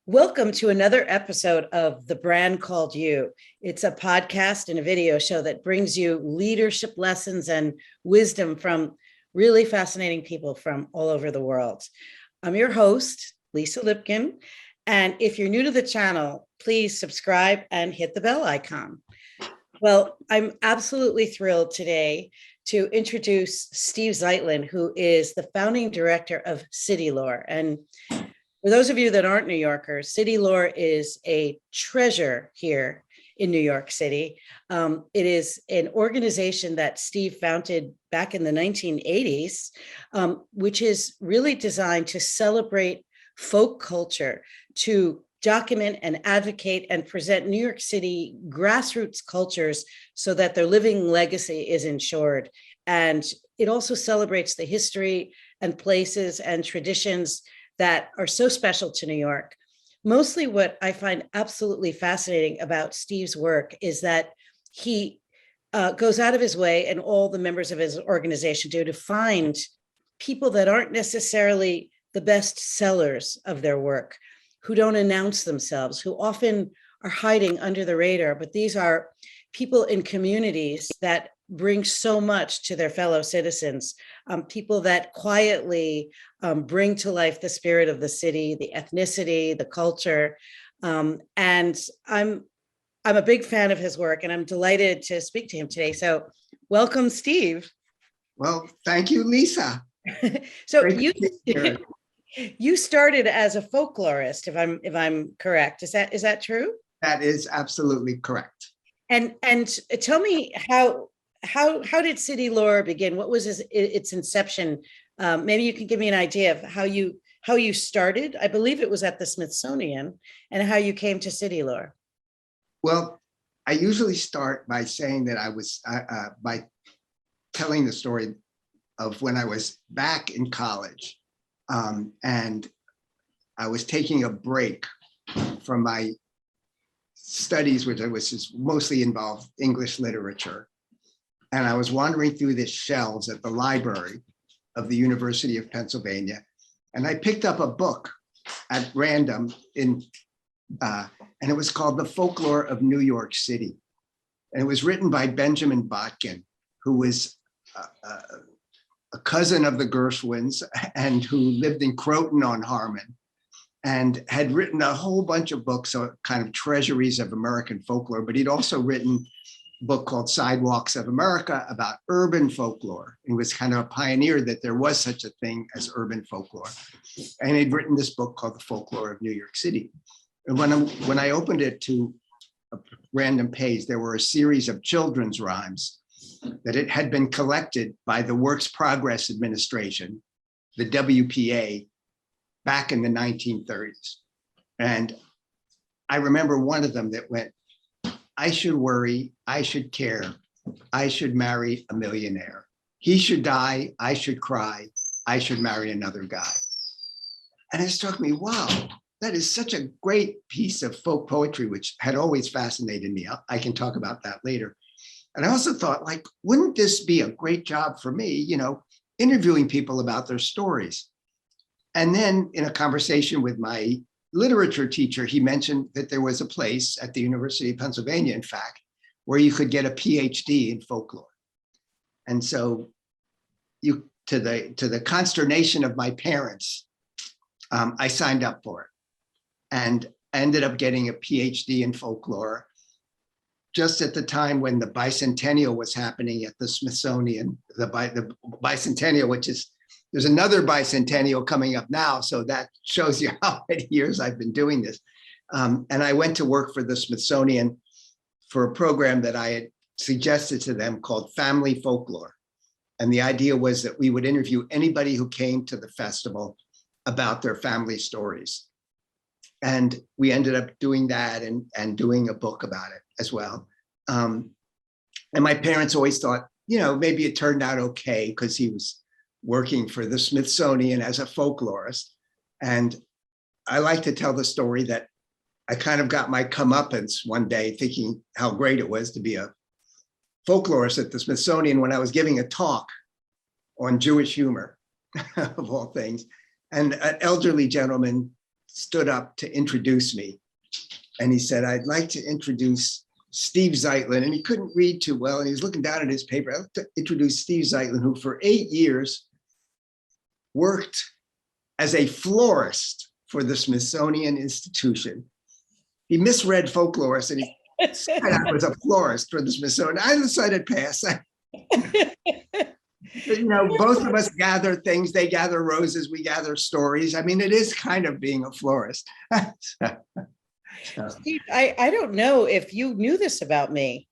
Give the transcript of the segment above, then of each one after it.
Welcome to another episode of The Brand Called You. It's a podcast and a video show that brings you leadership lessons and wisdom from really fascinating people from all over the world. I'm your host, Lisa Lipkin, and if you're new to the channel, please subscribe and hit the bell icon. Well, I'm absolutely thrilled today to introduce Steve Zeitlin, who is the founding director of City Lora. And for those of you that aren't New Yorkers, City Lora is a treasure here in New York City. It is an organization that Steve founded back in the 1980s, which is really designed to celebrate folk culture, to document and advocate and present New York City grassroots cultures so that their living legacy is ensured. And it also celebrates the history and places and traditions that are so special to New York. Mostly what I find absolutely fascinating about Steve's work is that he goes out of his way, and all the members of his organization do, to find people that aren't necessarily the best sellers of their work, who don't announce themselves, who often are hiding under the radar. But these are people in communities that bring so much to their fellow citizens, people that quietly bring to life the spirit of the city, the ethnicity, the culture. And I'm a big fan of his work, and I'm delighted to speak to him today. So welcome, Steve. Well, thank you, Lisa. So you started as a folklorist, if I'm correct. Is that true? That is absolutely correct. And tell me how did City Lora begin? What was its inception? Maybe you can give me an idea of how you started. I believe it was at the Smithsonian, and how you came to City Lora. Well, I usually start by saying that I was by telling the story of when I was back in college, and I was taking a break from my studies, which was just mostly involved English literature. And I was wandering through the shelves at the library of the University of Pennsylvania, and I picked up a book at random and it was called The Folklore of New York City. And it was written by Benjamin Botkin, who was a cousin of the Gershwins and who lived in Croton on Harmon, and had written a whole bunch of books, so kind of treasuries of American folklore, but he'd also written book called Sidewalks of America about urban folklore. He was kind of a pioneer that there was such a thing as urban folklore. And he'd written this book called The Folklore of New York City. And when I opened it to a random page, there were a series of children's rhymes that it had been collected by the Works Progress Administration, the WPA, back in the 1930s. And I remember one of them that went, "I should worry, I should care, I should marry a millionaire. He should die, I should cry, I should marry another guy." And it struck me, wow, that is such a great piece of folk poetry, which had always fascinated me. I can talk about that later. And I also thought, like, wouldn't this be a great job for me, interviewing people about their stories? And then in a conversation with my literature teacher, he mentioned that there was a place at the University of Pennsylvania, in fact, where you could get a PhD in folklore. And so to the consternation of my parents, I signed up for it and ended up getting a PhD in folklore just at the time when the bicentennial was happening at the Smithsonian, the bicentennial, which is, there's another bicentennial coming up now. So that shows you how many years I've been doing this. And I went to work for the Smithsonian for a program that I had suggested to them called Family Folklore. And the idea was that we would interview anybody who came to the festival about their family stories. And we ended up doing that and doing a book about it as well. And my parents always thought, maybe it turned out okay because he was working for the Smithsonian as a folklorist. And I like to tell the story that I kind of got my comeuppance one day thinking how great it was to be a folklorist at the Smithsonian when I was giving a talk on Jewish humor, of all things. And an elderly gentleman stood up to introduce me. And he said, I'd like to introduce Steve Zeitlin. And he couldn't read too well. And he was looking down at his paper. I'd like to introduce Steve Zeitlin, who for 8 years worked as a florist for the Smithsonian Institution. He misread Folklore, and he said I was a florist for the Smithsonian. I decided pass. Both of us gather things. They gather roses, we gather stories. I mean, it is kind of being a florist. Steve, I don't know if you knew this about me,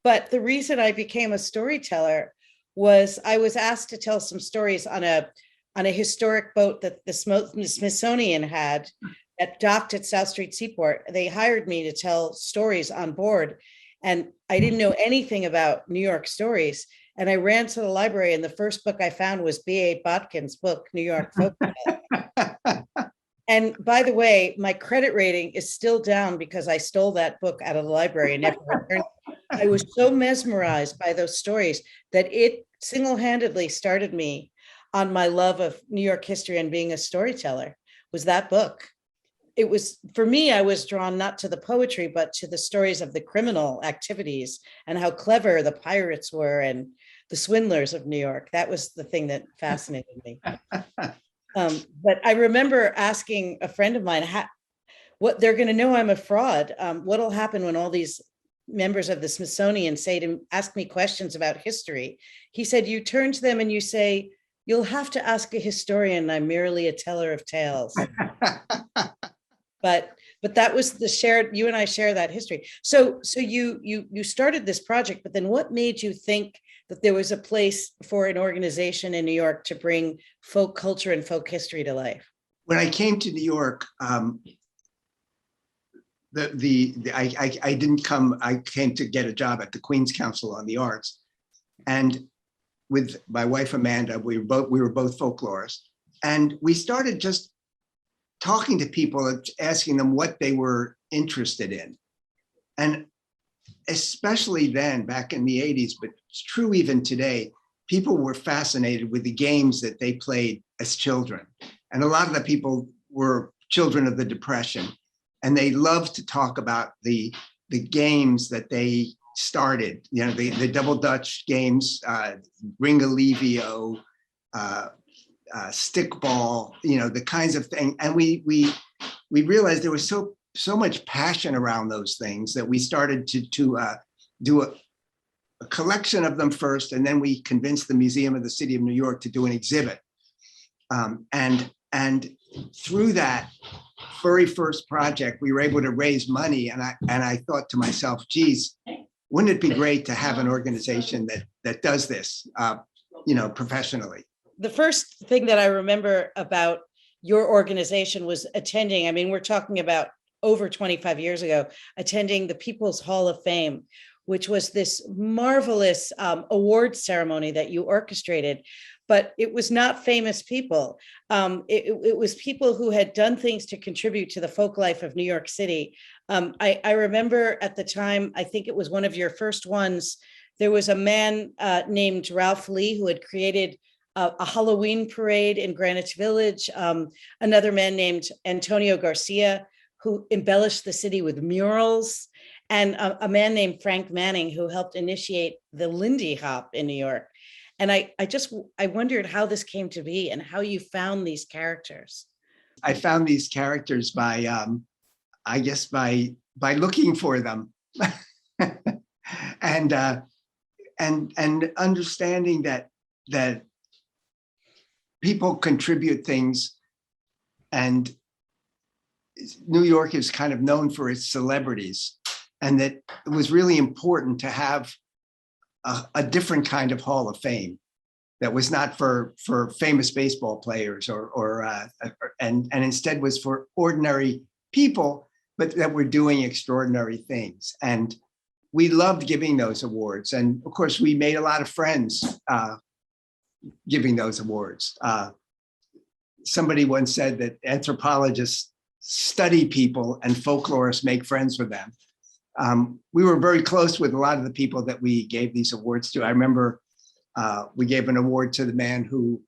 but the reason I became a storyteller was I was asked to tell some stories on a historic boat that the Smithsonian had that docked at South Street Seaport. They hired me to tell stories on board, and I didn't know anything about New York stories. And I ran to the library, and the first book I found was B.A. Botkin's book, New York Folklore. And by the way, my credit rating is still down because I stole that book out of the library and never returned it. I was so mesmerized by those stories that it single-handedly started me on my love of New York history and being a storyteller, was that book. It was, for me, I was drawn not to the poetry, but to the stories of the criminal activities and how clever the pirates were and the swindlers of New York. That was the thing that fascinated me. But I remember asking a friend of mine, what they're going to know I'm a fraud. What'll happen when all these members of the Smithsonian ask me questions about history? He said, you turn to them and you say, you'll have to ask a historian. I'm merely a teller of tales. But that was the shared, you and I share that history. So you started this project, but then what made you think that there was a place for an organization in New York to bring folk culture and folk history to life? When I came to New York, I didn't come, I came to get a job at the Queen's Council on the Arts. And with my wife, Amanda, we were both folklorists. And we started just talking to people and asking them what they were interested in. And especially then, back in the 80s, but it's true even today, people were fascinated with the games that they played as children. And a lot of the people were children of the Depression. And they loved to talk about the games that they started, the double Dutch games, Ringalivio, stickball, the kinds of things. And we realized there was so much passion around those things that we started to do a collection of them first, and then we convinced the Museum of the City of New York to do an exhibit. And through that very first project, we were able to raise money, and I thought to myself, geez, wouldn't it be great to have an organization that does this, professionally? The first thing that I remember about your organization was attending, I mean, we're talking about over 25 years ago, attending the People's Hall of Fame, which was this marvelous award ceremony that you orchestrated. But it was not famous people. It was people who had done things to contribute to the folk life of New York City. I remember at the time, I think it was one of your first ones, there was a man named Ralph Lee who had created a Halloween parade in Greenwich Village. Another man named Antonio Garcia, who embellished the city with murals, and a man named Frank Manning, who helped initiate the Lindy Hop in New York. And I wondered how this came to be and how you found these characters. I found these characters by, I guess, by looking for them, and understanding that people contribute things, and New York is kind of known for its celebrities, and that it was really important to have a different kind of Hall of Fame that was not for famous baseball players and instead was for ordinary people, but that were doing extraordinary things. And we loved giving those awards. And of course, we made a lot of friends giving those awards. Somebody once said that anthropologists study people and folklorists make friends with them. We were very close with a lot of the people that we gave these awards to. I remember we gave an award to the man who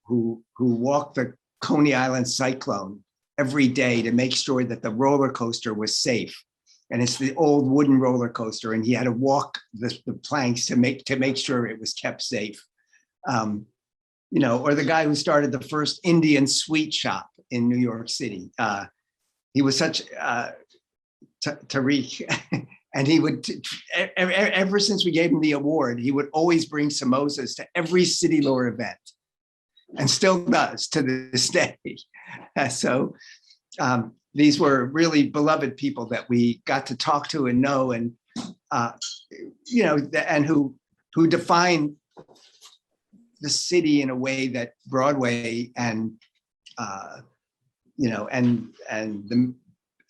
walked the Coney Island cyclone every day to make sure that the roller coaster was safe. And it's the old wooden roller coaster, and he had to walk the planks to make sure it was kept safe. Or the guy who started the first Indian sweet shop in New York City. He was such Tariq, and he would, ever since we gave him the award, he would always bring samosas to every City Lora event, and still does to this day. So these were really beloved people that we got to talk to and know, and and who define the city in a way that Broadway and the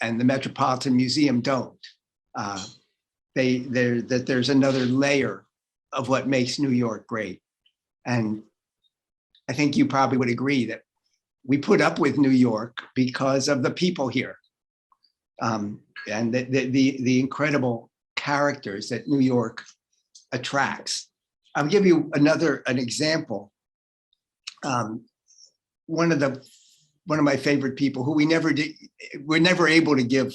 Metropolitan Museum don't. There's another layer of what makes New York great, and I think you probably would agree that we put up with New York because of the people here, and the incredible characters that New York attracts. I'll give you an example. One of my favorite people, who we're never able to give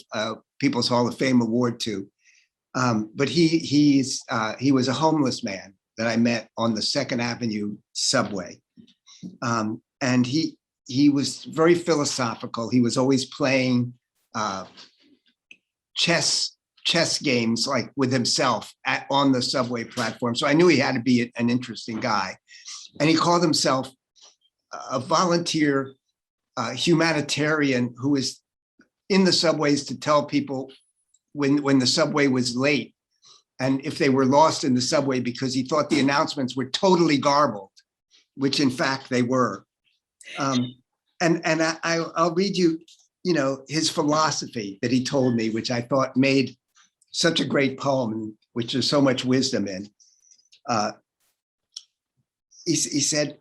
People's Hall of Fame award to, but he was a homeless man that I met on the 2nd Avenue subway, and he was very philosophical. He was always playing chess games, like with himself on the subway platform. So I knew he had to be an interesting guy. And he called himself a volunteer humanitarian who was in the subways to tell people when the subway was late, and if they were lost in the subway, because he thought the announcements were totally garbled, which in fact they were. I'll read you, his philosophy that he told me, which I thought made such a great poem, which there's so much wisdom in. He said,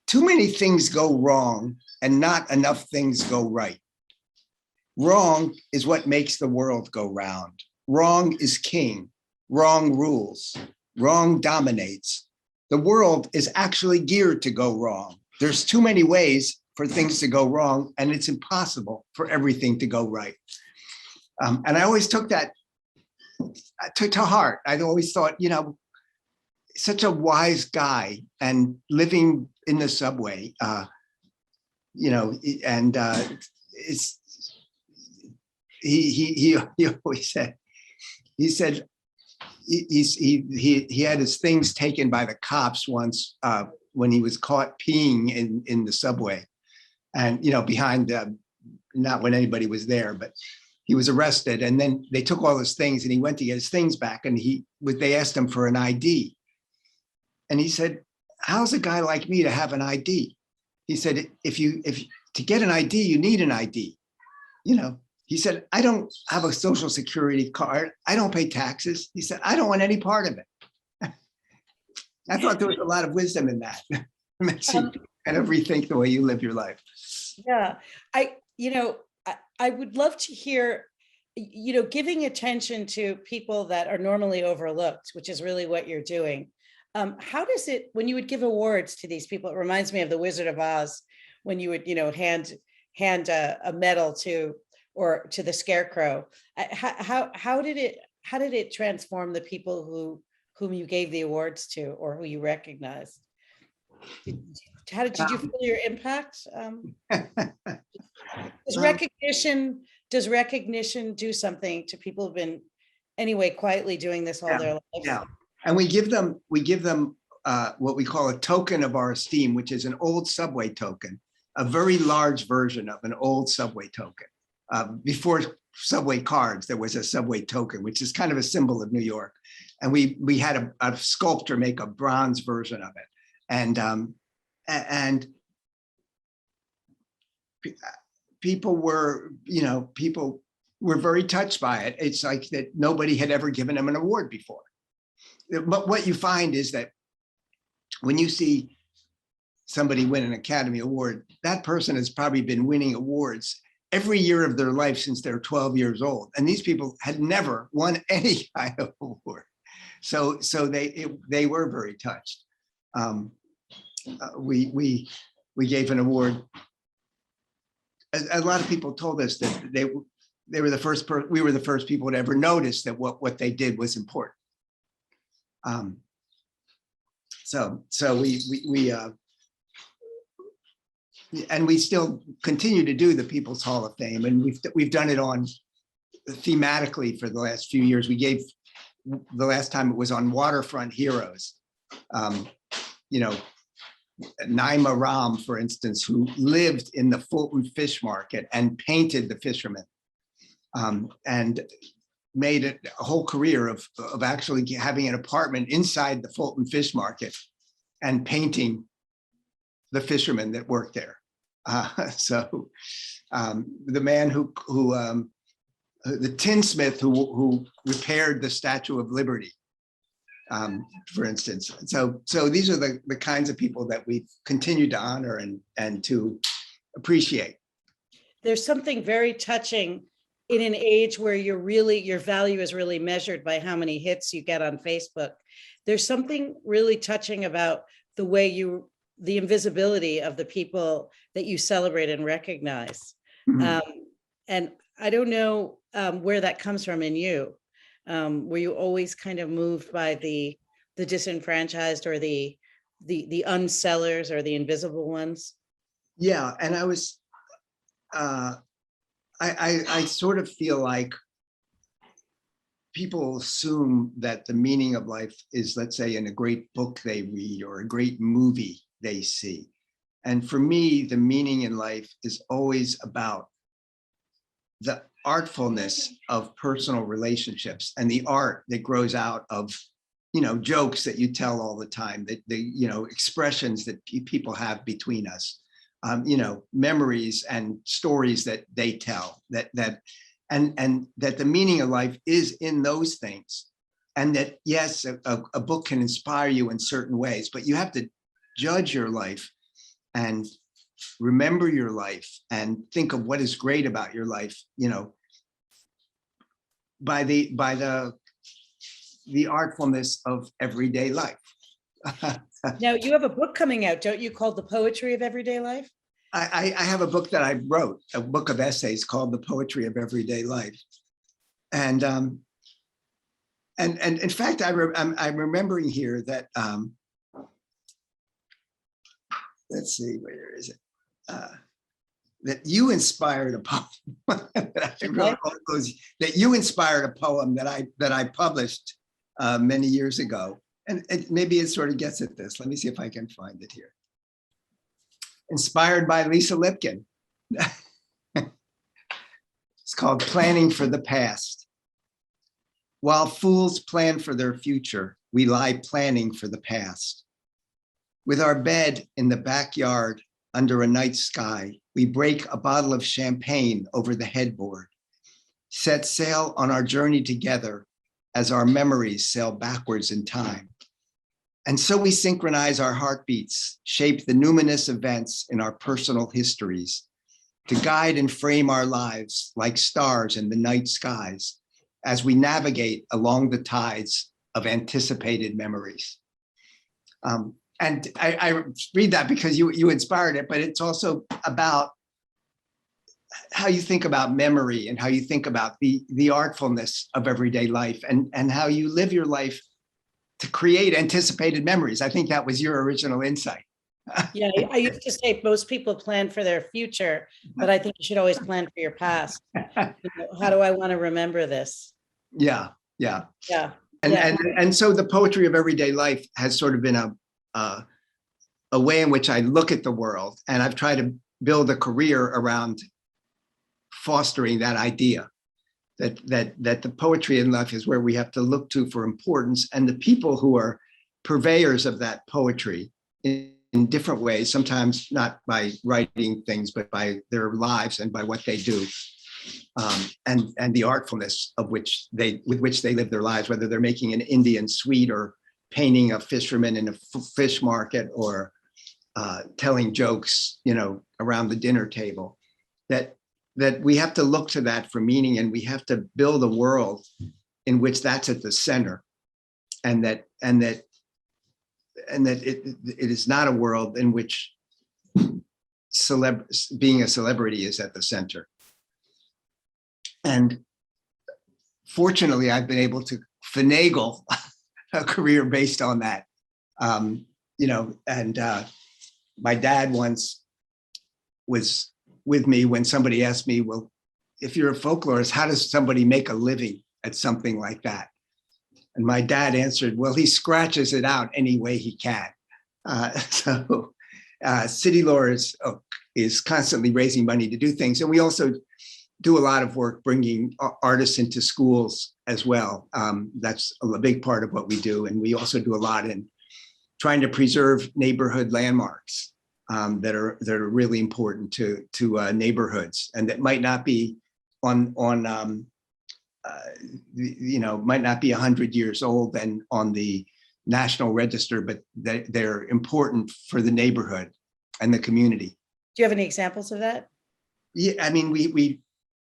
too many things go wrong and not enough things go right. Wrong is what makes the world go round. Wrong is king. Wrong rules. Wrong dominates. The world is actually geared to go wrong. There's too many ways for things to go wrong, and it's impossible for everything to go right. And I always took that to heart. I'd always thought, such a wise guy, and living in the subway, it's he always said, he had his things taken by the cops once when he was caught peeing in the subway, and behind not when anybody was there, but he was arrested, and then they took all his things, and he went to get his things back, and they asked him for an ID, and he said, "How's a guy like me to have an ID?" He said, "If to get an ID, you need an ID." He said, "I don't have a social security card. I don't pay taxes." He said, "I don't want any part of it." I thought there was a lot of wisdom in that. It makes you kind of rethink the way you live your life. Yeah, I would love to hear, giving attention to people that are normally overlooked, which is really what you're doing. How does it, when you would give awards to these people, it reminds me of the Wizard of Oz, when you would, hand a medal to the Scarecrow. How did it transform the people whom you gave the awards to, or who you recognized? Did you feel your impact? Does recognition do something to people who've been anyway quietly doing this all their lives? Yeah, and we give them what we call a token of our esteem, which is an old subway token, a very large version of an old subway token. Before subway cards, there was a subway token, which is kind of a symbol of New York, and we had a sculptor make a bronze version of it, and people were very touched by it. It's like that nobody had ever given them an award before. But what you find is that when you see somebody win an Academy Award, that person has probably been winning awards every year of their life since they're 12 years old. And these people had never won any kind of award. So they were very touched. We gave an award a lot of people told us that they were the first we were the first people to ever notice that what they did was important. So we still continue to do the People's Hall of Fame, and we've done it on thematically for the last few years. We gave the last time it was on waterfront heroes. You know, Naima Ram, for instance, who lived in the Fulton Fish Market and painted the fishermen, and made it a whole career of actually having an apartment inside the Fulton Fish Market and painting the fishermen that worked there. So the man the tinsmith who repaired the Statue of Liberty, for instance. So these are the kinds of people that we've continued to honor and to appreciate. There's something very touching in an age where your value is really measured by how many hits you get on Facebook. There's something really touching about the way the invisibility of the people that you celebrate and recognize. Mm-hmm. And I don't know where that comes from in you. Were you always kind of moved by the disenfranchised or the unsellers or the invisible ones? Yeah, and I was, I sort of feel like people assume that the meaning of life is, let's say, in a great book they read or a great movie they see. And for me, the meaning in life is always about the artfulness of personal relationships and the art that grows out of, jokes that you tell all the time, that expressions that people have between us, memories and stories that they tell, and that the meaning of life is in those things. And that, yes, a book can inspire you in certain ways, but you have to judge your life and remember your life and think of what is great about your life, by the artfulness of everyday life. Now, you have a book coming out, don't you, called The Poetry of Everyday Life? I have a book that I wrote, a book of essays called The Poetry of Everyday Life. And in fact, I'm remembering here that, let's see, where is it? That you inspired a poem that I wrote that you inspired a poem that I published many years ago. And maybe it sort of gets at this. Let me see if I can find it here. Inspired by Lisa Lipkin. It's called Planning for the Past. While fools plan for their future, we lie planning for the past. With our bed in the backyard under a night sky, we break a bottle of champagne over the headboard, set sail on our journey together as our memories sail backwards in time. And so we synchronize our heartbeats, shape the numinous events in our personal histories, to guide and frame our lives like stars in the night skies as we navigate along the tides of anticipated memories. And I read that because you inspired it, but it's also about how you think about memory and how you think about the artfulness of everyday life and how you live your life to create anticipated memories. I think that was your original insight. Yeah, I used to say most people plan for their future, but I think you should always plan for your past. How do I want to remember this? Yeah. And and so the poetry of everyday life has sort of been a way in which I look at the world, and I've tried to build a career around fostering that idea that the poetry in life is where we have to look to for importance, and the people who are purveyors of that poetry in different ways, sometimes not by writing things, but by their lives and by what they do, and the artfulness with which they live their lives, whether they're making an Indian sweet or painting a fisherman in a fish market or telling jokes, around the dinner table, that we have to look to that for meaning, and we have to build a world in which that's at the center, and that it is not a world in which being a celebrity is at the center. And fortunately, I've been able to finagle a career based on that. My dad once was with me when somebody asked me, well, if you're a folklorist, how does somebody make a living at something like that? And my dad answered, well, he scratches it out any way he can. City Lora is constantly raising money to do things. And we also do a lot of work bringing artists into schools as well. That's a big part of what we do. And we also do a lot in trying to preserve neighborhood landmarks that are really important to neighborhoods, and that might not be might not be 100 years old and on the National Register, but they're important for the neighborhood and the community. Do you have any examples of that? Yeah, I mean,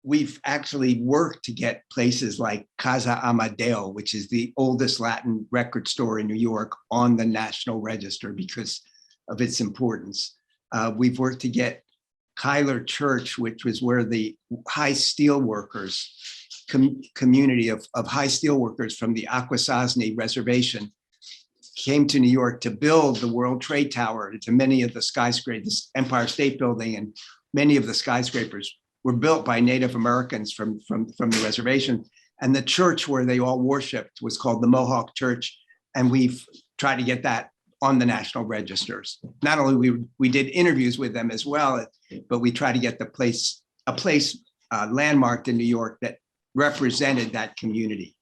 we've actually worked to get places like Casa Amadeo, which is the oldest Latin record store in New York, on the National Register because of its importance. We've worked to get Kyler Church, which was where the high steel workers, community of high steel workers from the Akwesasne Reservation, came to New York to build the World Trade Tower. To many of the skyscrapers, Empire State Building, and many of the skyscrapers were built by Native Americans from the reservation. And the church where they all worshiped was called the Mohawk Church. And we've tried to get that on the national registers. Not only we did interviews with them as well, but we tried to get a place landmarked in New York that represented that community.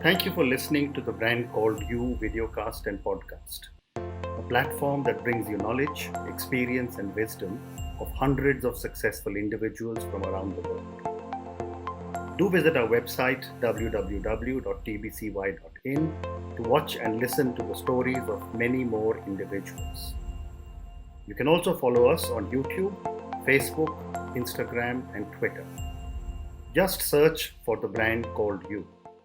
Thank you for listening to The Brand Called You videocast and podcast, a platform that brings you knowledge, experience, and wisdom of hundreds of successful individuals from around the world. Do visit our website www.tbcy.in to watch and listen to the stories of many more individuals. You can also follow us on YouTube, Facebook, Instagram, and Twitter. Just search for The Brand Called You.